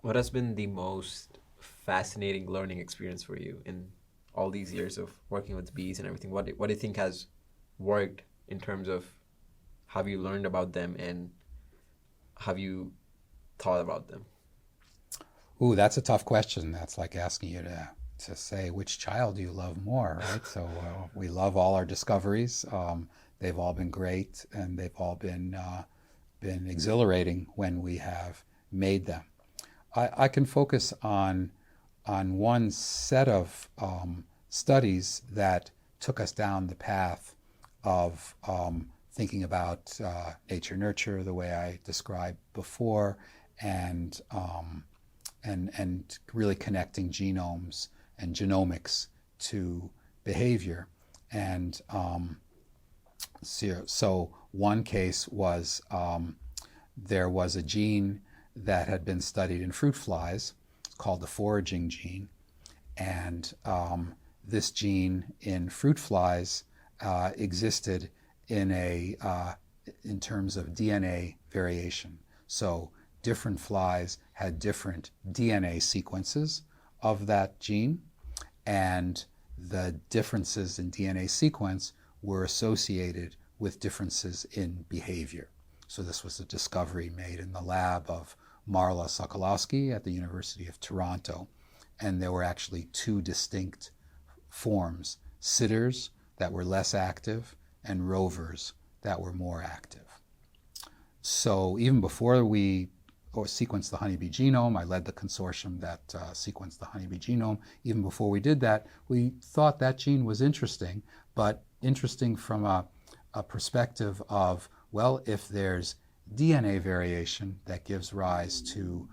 What has been the most fascinating learning experience for you in all these years of working with bees and everything? What do you think has worked in terms of have you learned about them and have you thought about them? Ooh, that's a tough question. That's like asking you to say which child do you love more, right? So we love all our discoveries. They've all been great, and they've all been exhilarating when we have made them. I can focus on one set of studies that took us down the path of thinking about nature nurture the way I described before, and and really connecting genomes and genomics to behavior. And so one case was there was a gene that had been studied in fruit flies called the foraging gene. And this gene in fruit flies existed in terms of DNA variation. So different flies had different DNA sequences of that gene, and the differences in DNA sequence were associated with differences in behavior. So this was a discovery made in the lab of Marla Sokolowski at the University of Toronto, and there were actually two distinct forms: sitters that were less active and rovers that were more active. So even before we sequenced the honeybee genome, I led the consortium that sequenced the honeybee genome. Even before we did that, we thought that gene was interesting, but interesting from a perspective of, well, if there's DNA variation that gives rise to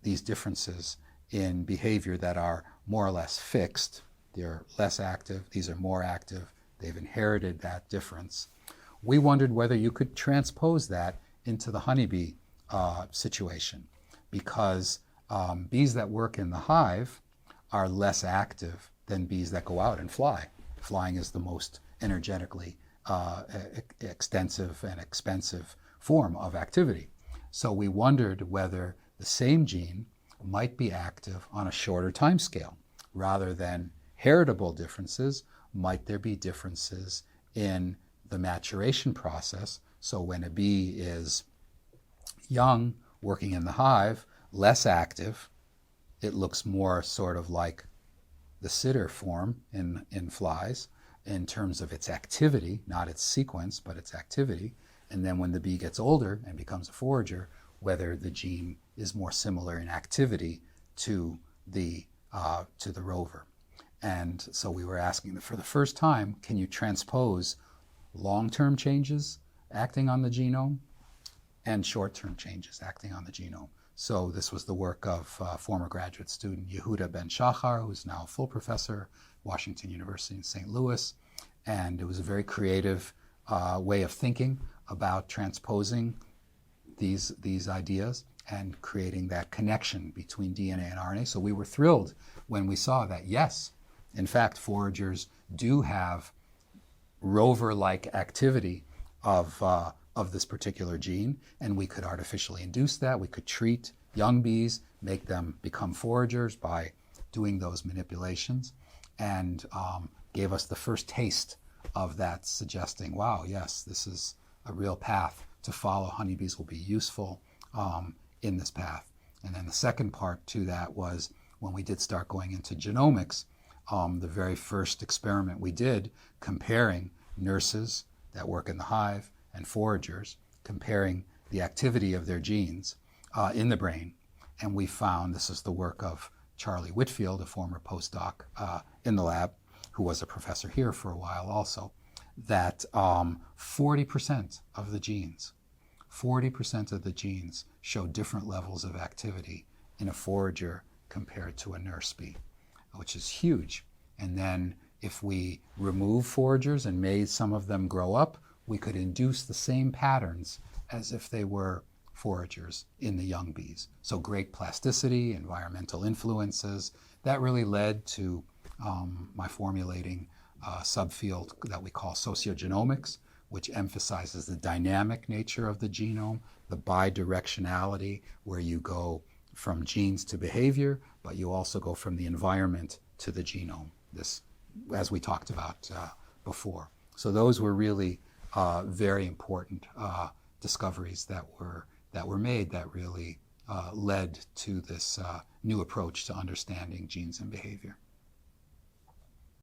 these differences in behavior that are more or less fixed, they're less active, these are more active, they've inherited that difference. We wondered whether you could transpose that into the honeybee situation, because bees that work in the hive are less active than bees that go out and fly. Flying is the most energetically extensive and expensive form of activity. So we wondered whether the same gene might be active on a shorter time scale. Rather than heritable differences, might there be differences in the maturation process? So when a bee is young, working in the hive, less active, it looks more sort of like the sitter form in flies in terms of its activity, not its sequence, but its activity. And then when the bee gets older and becomes a forager, whether the gene is more similar in activity to the rover. And so we were asking for the first time, can you transpose long-term changes acting on the genome and short-term changes acting on the genome? So this was the work of former graduate student Yehuda Ben Shachar, who's now a full professor at Washington University in St. Louis. And it was a very creative way of thinking about transposing these ideas and creating that connection between DNA and RNA. So we were thrilled when we saw that, yes, in fact, foragers do have rover-like activity of this particular gene, and we could artificially induce that. We could treat young bees, make them become foragers by doing those manipulations, and gave us the first taste of that, suggesting, wow, yes, this is a real path to follow. Honeybees will be useful in this path. And then the second part to that was when we did start going into genomics, the very first experiment we did comparing nurses that work in the hive and foragers, comparing the activity of their genes in the brain. And we found, this is the work of Charlie Whitfield, a former postdoc in the lab, who was a professor here for a while also, that 40% of the genes, 40% of the genes show different levels of activity in a forager compared to a nurse bee, which is huge. And then if we remove foragers and made some of them grow up, we could induce the same patterns as if they were foragers in the young bees. So great plasticity, environmental influences. That really led to my formulating a subfield that we call sociogenomics, which emphasizes the dynamic nature of the genome, the bidirectionality, where you go from genes to behavior, but you also go from the environment to the genome, this, as we talked about before. So those were really very important discoveries that were made that really led to this new approach to understanding genes and behavior.